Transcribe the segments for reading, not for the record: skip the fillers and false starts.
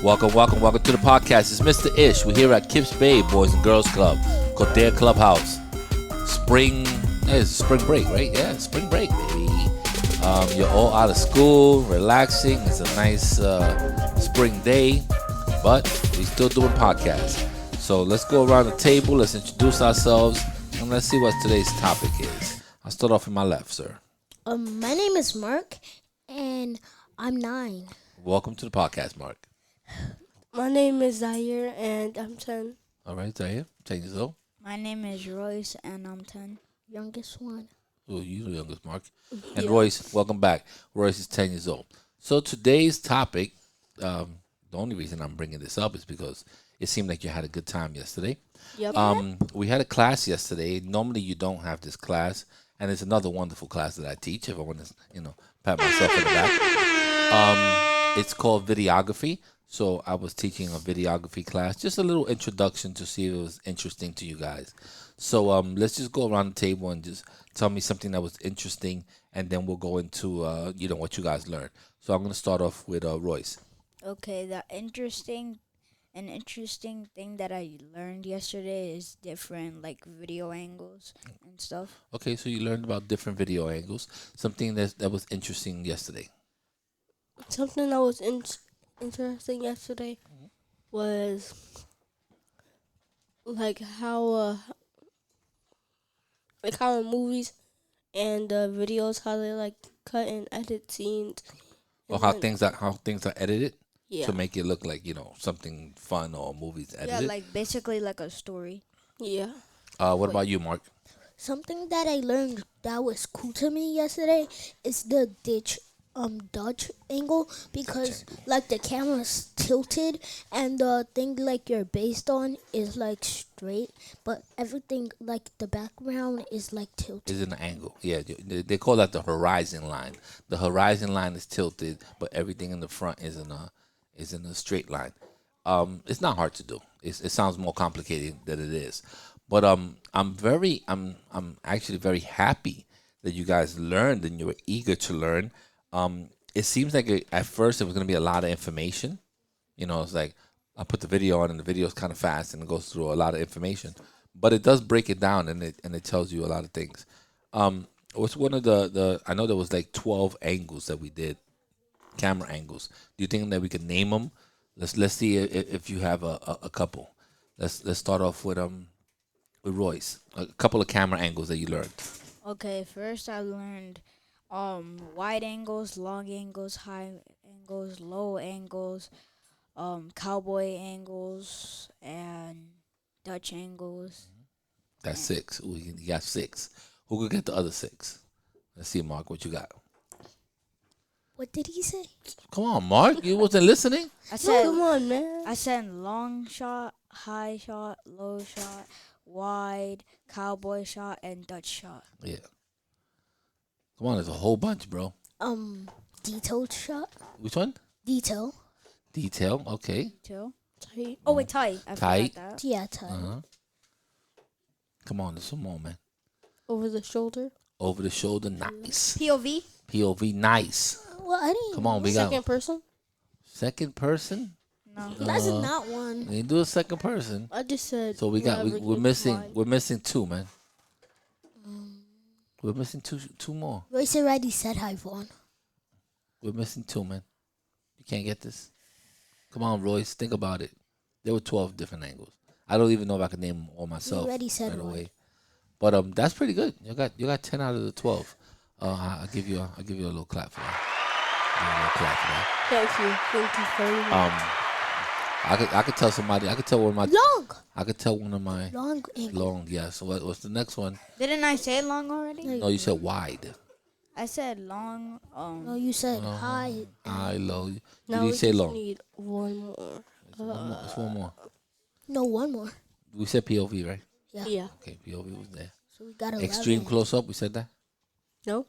Welcome to the podcast. It's Mr. Ish. We're here at Kips Bay Boys and Girls Club, Cotea Clubhouse. It's spring break, right? Yeah, spring break, baby. You're all out of school, relaxing. It's a nice spring day, but we're still doing podcasts. So let's go around the table. Let's introduce ourselves, and let's see what today's topic is. I'll start off on my left, sir. My name is Mark, and I'm 9. Welcome to the podcast, Mark. My name is Zaire, and I'm 10. All right, Zaire, 10 years old. My name is Royce, and I'm 10. Youngest one. Oh, you're the youngest, Mark. And Royce, welcome back. Royce is 10 years old. So today's topic, the only reason I'm bringing this up is because it seemed like you had a good time yesterday. Yep. We had a class yesterday. Normally you don't have this class, and it's another wonderful class that I teach. If I want to, pat myself in the back. It's called Videography. So I was teaching a videography class, just a little introduction to see if it was interesting to you guys. So let's just go around the table and just tell me something that was interesting, and then we'll go into what you guys learned. So I'm gonna start off with Royce. Okay, the interesting thing that I learned yesterday is different like video angles and stuff. Okay, so you learned about different video angles. Something that was interesting yesterday. Something that was interesting yesterday was like how in movies and videos, how they like cut and edit scenes. Or how things are edited Yeah. to make it look like something fun or movies edited. Yeah, like basically like a story. Yeah. What about you, Mark? Something that I learned that was cool to me yesterday is the Dutch angle, because like the camera's tilted and the thing like you're based on is like straight, but everything like the background is like tilted. Is an angle. Yeah, they call that the horizon line. The horizon line is tilted, but everything in the front is in a straight line. It's not hard to do. It sounds more complicated than it is, but I'm actually very happy that you guys learned and you were eager to learn. It seems like at first it was going to be a lot of information. It's like I put the video on and the video is kind of fast and it goes through a lot of information, but it does break it down and it tells you a lot of things. What's one of the I know there was like 12 angles that we did, camera angles. Do you think that we could name them? Let's see if you have a couple. Let's start off with Royce. A couple of camera angles that you learned. Okay, first I learned wide angles, long angles, high angles, low angles, cowboy angles, and Dutch angles. That's 6. Ooh, you got 6. Who could get the other 6? Let's see, Mark, what you got. What did he say? Come on, Mark. You wasn't listening? I said, Come on, man. I said long shot, high shot, low shot, wide, cowboy shot, and Dutch shot. Yeah. Come on, there's a whole bunch, bro. Detailed shot. Which one? Detail. Detail. Okay. Two. Tight. Oh wait, tight. I Tight. forgot that. Yeah, tight. Come on, there's some more, man. Over the shoulder. Over the shoulder, nice. POV. POV, nice. Well, I didn't. Come on, we got Second person. second person. No. That's not one. We do a second person. I just said. So we're whatever missing came to mind. we're missing 2, man. We're missing two more. Royce already said hi, Vaughn. We're missing 2, man. You can't get this. Come on, Royce, think about it. There were 12 different angles. I don't even know if I can name them all myself already said right one. away. But that's pretty good. You got 10 out of the 12. I'll give you a little clap for that. Thank you very much. I could tell somebody. I could tell one of my. Long. I could tell one of my Long angle. long. Yeah. So what's the next one? Didn't I say long already? No, you said wide. I said long. No, you said high. High, low. You Now didn't we say just long. need one more. It's one more. No, one more. We said POV, right? Yeah. Okay, POV was there. So we got 11. Extreme close up. We said that. No.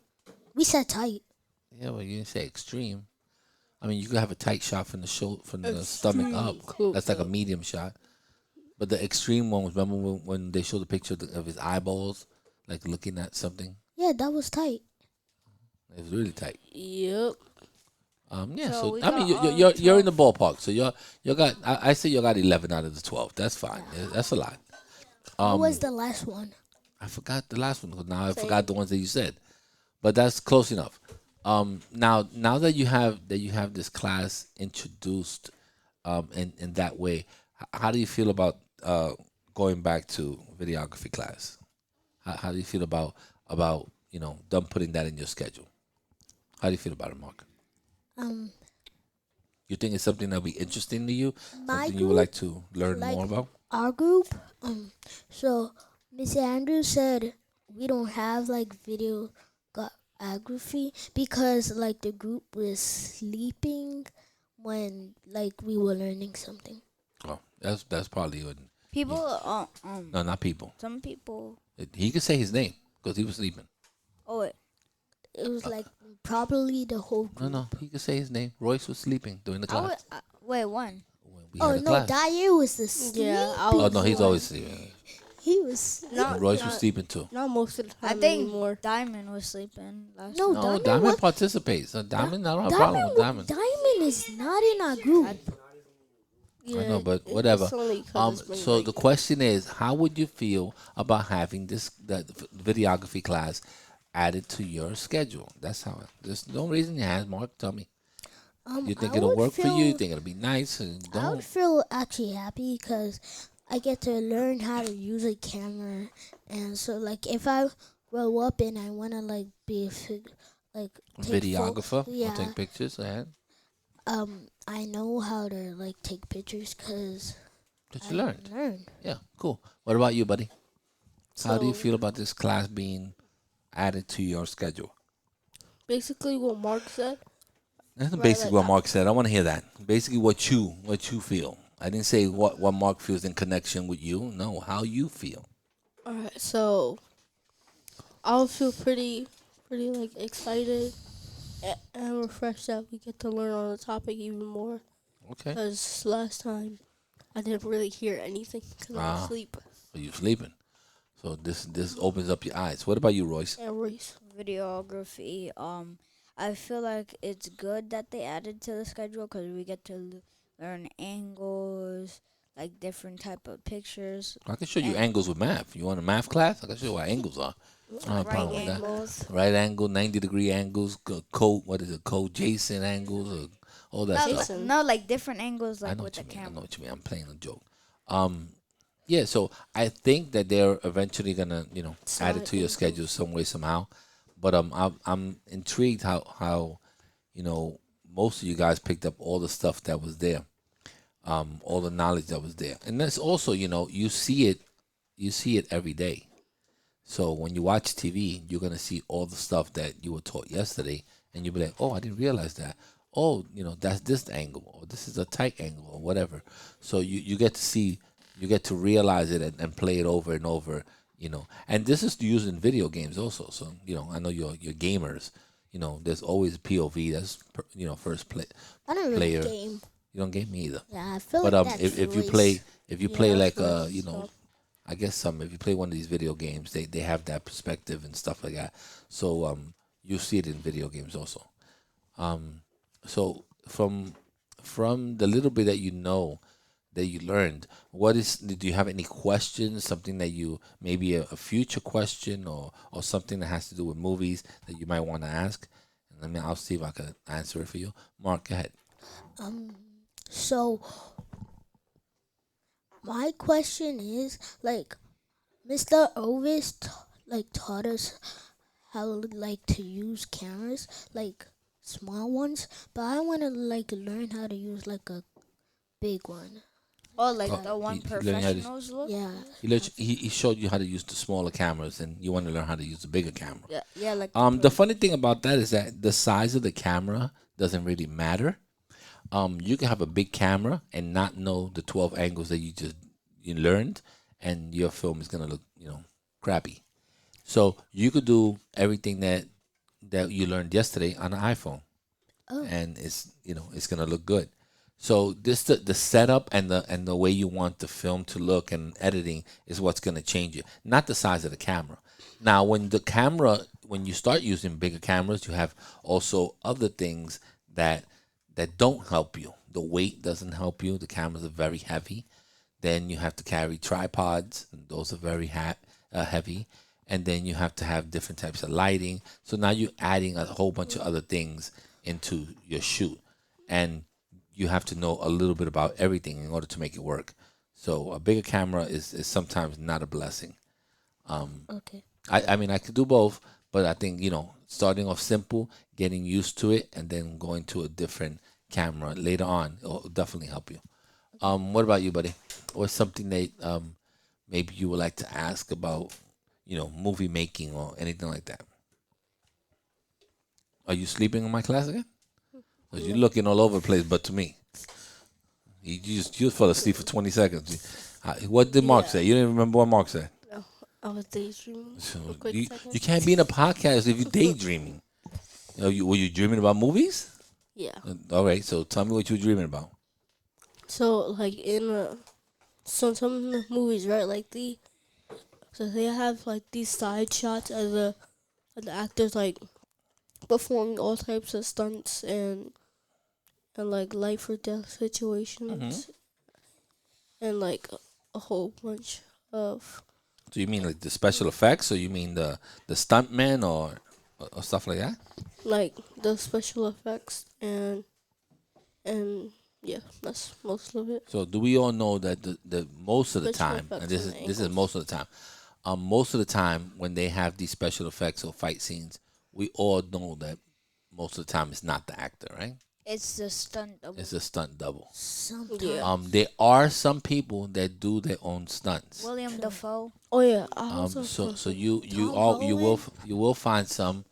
We said tight. Yeah, well, you didn't say extreme. I mean, you could have a tight shot from the shoulder, from the stomach up. Cool. That's like a medium shot. But the extreme one was, remember when they showed the picture of his eyeballs, like looking at something? Yeah, that was tight. It was really tight. Yep. Yeah, So so we I mean, got you're in the 12. ballpark. So you got I say you got 11 out of the 12. That's fine. That's a lot. What was the last one? I forgot the last one 'cause now I forgot Same. the ones that you said, but that's close enough. Now that you have this class introduced, in that way, how do you feel about going back to videography class? How do you feel about them putting that in your schedule? How do you feel about it, Mark? Um, You think it's something that'll be interesting to you? my Something you would like group, to learn like more about? our group, so Miss Andrews said we don't have like videography because like the group was sleeping when like we were learning something. Oh, that's probably what. People, Yeah. No, not people. some people. He could say his name because he was sleeping. Oh wait, It was like probably the whole No, group. no, he could say his name. Royce was sleeping during the I would. class Wait, one. when we Oh had a no, class. that year was the sleeping Yeah, I Oh was no, he's one. always sleeping. He was Not, And Royce was not, sleeping too. not most of the I time think anymore. Diamond was sleeping last. No, night. No, Diamond Diamond was- participates. Diamond, I don't have a problem with Diamond. Diamond is not in our group. Yeah, I know, but it- whatever. It's only 'cause it's spring So break. the question is, how would you feel about having the videography class added to your schedule? That's how. There's no reason you have. Mark, tell me. You think I it'll would work for you? You feel- think it'll be nice? I would Don't. feel actually happy because I get to learn how to use a camera, and so like if I grow up and I wanna like be a like take Videographer yeah, will take pictures and I know how to like take pictures because that I you learned. learned. Yeah, cool. What about you, buddy? How do you So- feel about this class being added to your schedule? Basically, what Mark said. That's Right, basically like what Mark said. I want to hear that. Basically, what you feel. I didn't say what Mark feels in connection with you. No, how you feel. All right, so I'll feel pretty like excited and refreshed that we get to learn on the topic even more. Okay. Because last time I didn't really hear anything because I was Ah. asleep. Are you sleeping? So this opens up your eyes. What about you, Royce? And race. Videography. I feel like it's good that they added to the schedule because we get to learn angles, like different type of pictures. I can show you And- angles with math. You want a math class? I can show you what angles are. I don't have a Right problem with that. Angles. Right angle, 90-degree angles, what is it, co-Jason angles, all that No, stuff. Jason. no, like different angles, I like know with what the you mean. I know camera. what you mean. I'm playing a joke. Yeah. So I think that they're eventually gonna, add it to your schedule some way somehow. But I'm intrigued how most of you guys picked up all the stuff that was there, all the knowledge that was there, and that's also you see it every day. So when you watch TV, you're gonna see all the stuff that you were taught yesterday, and you'll be like, "Oh, I didn't realize that. Oh, that's this angle, or this is a tight angle, or whatever." So you get to see, you get to realize it and play it over and over, And this is used in video games also. So I know you're gamers. There's always POV. That's first play. I don't really Player. game. You don't game me either. Yeah, I feel But like that's if you race. play like that's I guess if you play one of these video games, they have that perspective and stuff like that. So you see it in video games also. So from the little bit that that you learned, do you have any questions? Something that you maybe a future question or something that has to do with movies that you might want to ask? And I'll see if I can answer it for you. Mark, go ahead. So my question is like Mr. Ovis taught us how like to use cameras, like small ones, but I want to like learn how to use like a big one. Oh, like Oh, the one he learned how to- professionals look. Yeah. He showed you how to use the smaller cameras, and you want to learn how to use the bigger camera. Yeah, like The funny thing about that is that the size of the camera doesn't really matter. You can have a big camera and not know the 12 angles that you learned, and your film is gonna look crappy. So you could do everything that you learned yesterday on an iPhone, and it's gonna look good. So this the setup and the way you want the film to look and editing is what's gonna change it, not the size of the camera. Now, when you start using bigger cameras, you have also other things that that don't help you. The weight doesn't help you. The cameras are very heavy. Then you have to carry tripods, and those are very heavy. And then you have to have different types of lighting. So now you're adding a whole bunch of other things into your shoot, and you have to know a little bit about everything in order to make it work. So a bigger camera is sometimes not a blessing. Okay. I mean, I could do both, but I think, starting off simple, getting used to it, and then going to a different camera later on will definitely help you. What about you, buddy? What's something that maybe you would like to ask about, movie making or anything like that? Are you sleeping in my class again? 'Cause you're looking all over the place, but to me, you just fell asleep for 20 seconds. What did Mark say? You didn't remember what Mark said. No, I was daydreaming. So A quick you, second. you can't be in a podcast if you're daydreaming. Were you dreaming about movies? Yeah. All right, so tell me what you were dreaming about. So like so some of the movies, right? So they have like these side shots of the actors like performing all types of stunts and like life or death situations and like a whole bunch of So you mean like the special effects, or you mean the stuntmen or stuff like that? like the special effects and yeah, that's most of it. So do we all know that the most of the Special time, and effects this and is angles. most of the time, most of the time when they have these special effects or fight scenes, we all know that most of the time it's not the actor, right? It's the stunt double. It's a stunt double. Sometimes. Yeah. There are some people that do their own stunts. William Dafoe. Oh yeah, I also So you Tom all you will Holland? find some.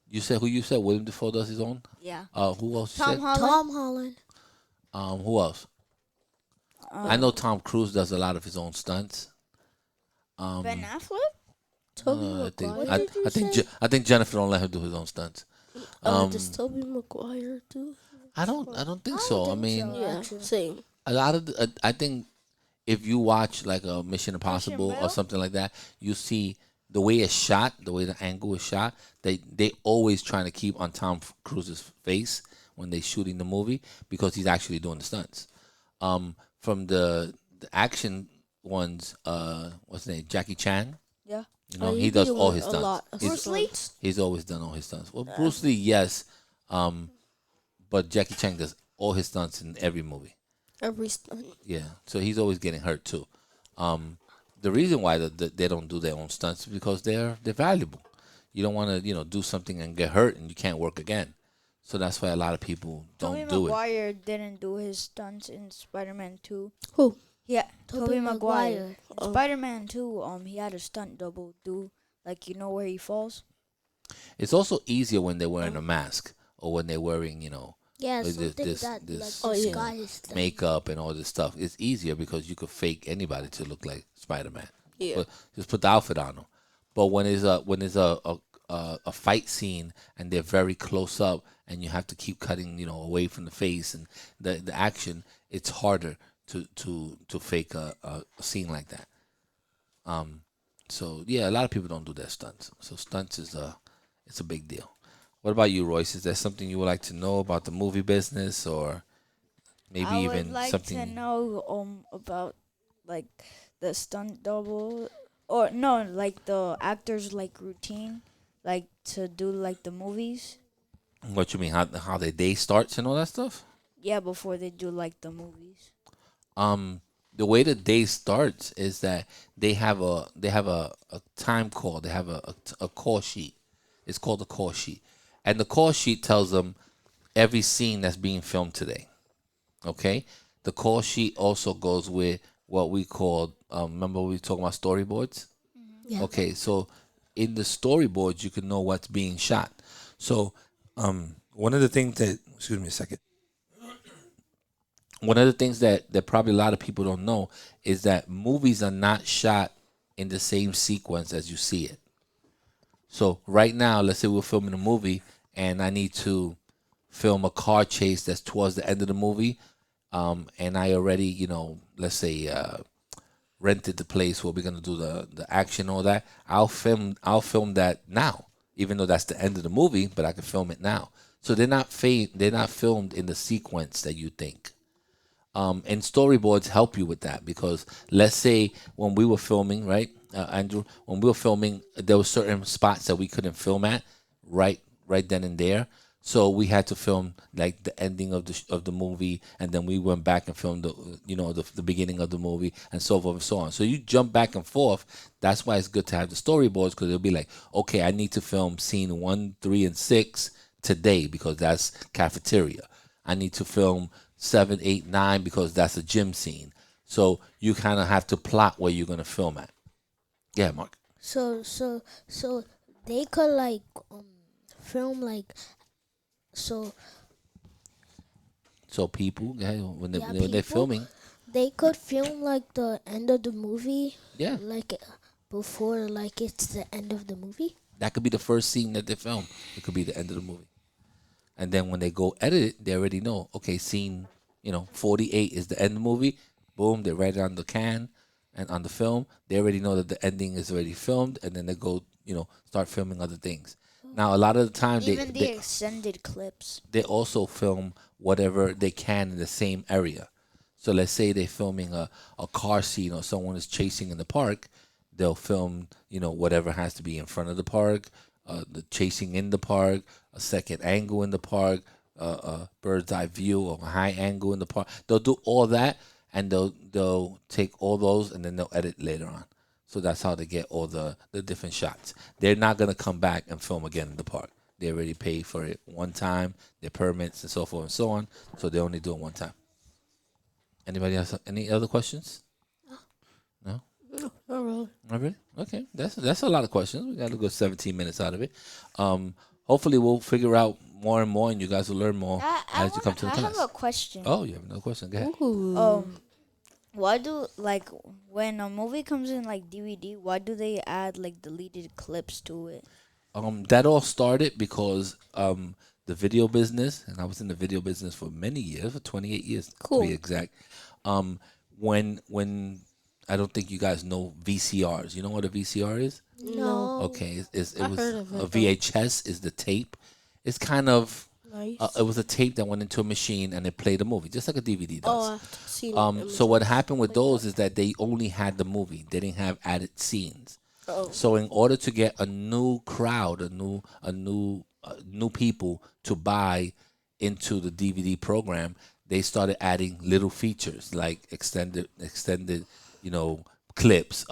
You said who you said William Defoe does his own. Yeah. Who else you Tom said? Holland. Tom Holland. Who else? I know Tom Cruise does a lot of his own stunts. Ben Affleck. Toby I think Maguire. I think Jennifer don't let him do his own stunts. Does Toby Maguire do? I don't think so. I mean, Yeah, same. a lot of I think if you watch like a Mission Impossible or Bell? something like that, you see the way it's shot, the way the angle is shot. They always trying to keep on Tom Cruise's face when they shooting the movie because he's actually doing the stunts. From the action ones, what's his name, Jackie Chan. Yeah. He does all his a stunts. lot of Bruce Lee? stunts. He's always done all his stunts. Well, Bruce Lee, yes, but Jackie Chan does all his stunts in every movie. Every stunt. Yeah, so he's always getting hurt too. The reason why they don't do their own stunts is because they're valuable. You don't want to do something and get hurt and you can't work again. So that's why a lot of people don't Tobey do it. Maguire didn't do his stunts in Spider-Man 2. Who? Yeah, Tobey Tobey Maguire. Maguire. Oh. Spider-Man 2, he had a stunt double do where he falls. It's also easier when they're wearing a mask or when they're wearing Yeah, Like something this- that this- like Oh, yeah. disguise them. makeup and all this stuff. It's easier because you could fake anybody to look like Spider-Man. Yeah. But just put the outfit on them. But when it's a fight scene and they're very close up and you have to keep cutting away from the face and the action, it's harder to fake a scene like that. So yeah, a lot of people don't do their stunts. So stunts it's a big deal. What about you, Royce? Is there something you would like to know about the movie business, or maybe I even would like something? to know about like the stunt double, or no, like the actors routine, to do the movies. What you mean? How their day starts and all that stuff? Yeah, before they do the movies. The way the day starts is that they have a time call. They have a call sheet. It's called a call sheet, and the call sheet tells them every scene that's being filmed today. Okay, the call sheet also goes with what we call. Remember we were talking about storyboards. Yeah. Okay, so in the storyboards you can know what's being shot. So one of the things that excuse me a second. One of the things that probably a lot of people don't know is that movies are not shot in the same sequence as you see it. So right now, let's say we're filming a movie and I need to film a car chase that's towards the end of the movie, and I already, let's say rented the place where we're gonna do the action, all that. I'll film that now, even though that's the end of the movie, but I can film it now. So they're not filmed in the sequence that you think. And storyboards help you with that because let's say when we were filming, right, Andrew, when we were filming, there were certain spots that we couldn't film at right then and there. So we had to film like the ending of the movie, and then we went back and filmed the beginning of the movie, and so forth and so on. So you jump back and forth. That's why it's good to have the storyboards because it'll be like, okay, I need to film scene 1, 3, and 6 today because that's cafeteria. I need to film 7, 8, 9 because that's a gym scene. So you kind of have to plot where you're gonna film at. Yeah, Mark. So they could like film like so So people, yeah, when Yeah, when they're people. filming, they could film like the end of the movie yeah, like before like it's the end of the movie. that could be the first scene that they film. It could be the end of the movie. And then when they go edit it, they already know, okay, scene, 48 is the end of the movie. Boom, they write it on the can and on the film. They already know that the ending is already filmed, and then they go, start filming other things. Now, a lot of the time, Even the extended clips. they also film whatever they can in the same area. So let's say they're filming a car scene or someone is chasing in the park, they'll film, whatever has to be in front of the park, the chasing in the park, a second angle in the park, a bird's eye view or a high angle in the park. They'll do all that, and they'll take all those and then they'll edit later on. So that's how they get all the different shots. They're not gonna come back and film again in the park. They already paid for it one time, their permits and so forth and so on. So they only do it one time. Anybody else? Any other questions? No. No, not really. Not really? Okay, that's a lot of questions. We got a good 17 minutes out of it. Hopefully we'll figure out more and more, and you guys will learn more as you come to the I class. have a question. Oh, you have another question? Go ahead. Ooh. Why do like when a movie comes in like DVD? Why do they add like deleted clips to it? That all started because the video business, and I was in the video business for many years, for 28 years Cool. to be exact. When I don't think you guys know VCRs. You know what a VCR is? No. Okay, it I was heard of it, a though. VHS is the tape. It's kind of Nice. it was a tape that went into a machine and it played a movie, just like a DVD does. Oh, I've seen it. So what happened with those is that they only had the movie; they didn't have added scenes. Oh. So in order to get a new crowd, new people to buy into the DVD program, they started adding little features like extended, clips,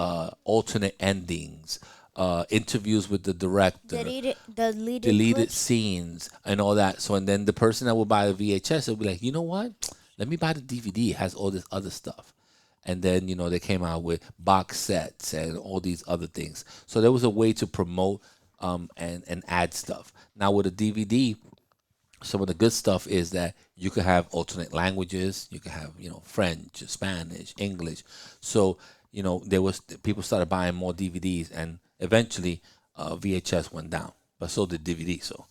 alternate endings, interviews with the director, Deleted deleted clips? scenes, and all that. So and then the person that will buy the VHS will be like, you know what? Let me buy the DVD. It has all this other stuff. And then, they came out with box sets and all these other things. So there was a way to promote and add stuff. Now with a DVD, some of the good stuff is that you could have alternate languages. You could have, French, Spanish, English. So, there was people started buying more DVDs, and eventually VHS went down, but so did DVD. So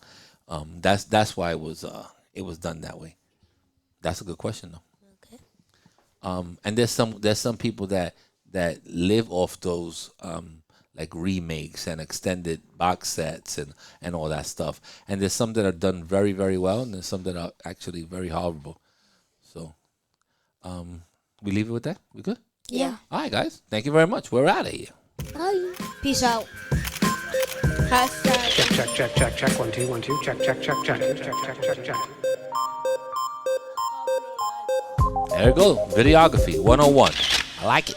that's why it was done that way. That's a good question, though. And there's some people that live off those like remakes and extended box sets and all that stuff. And there's some that are done very, very well, and there's some that are actually very horrible. So we leave it with that. We good? Yeah. All right, guys. Thank you very much. We're out of here. Bye. Peace out. Hashtag. Check. 1 2 1 2. Check. Check. There you go. Videography 101. I like it.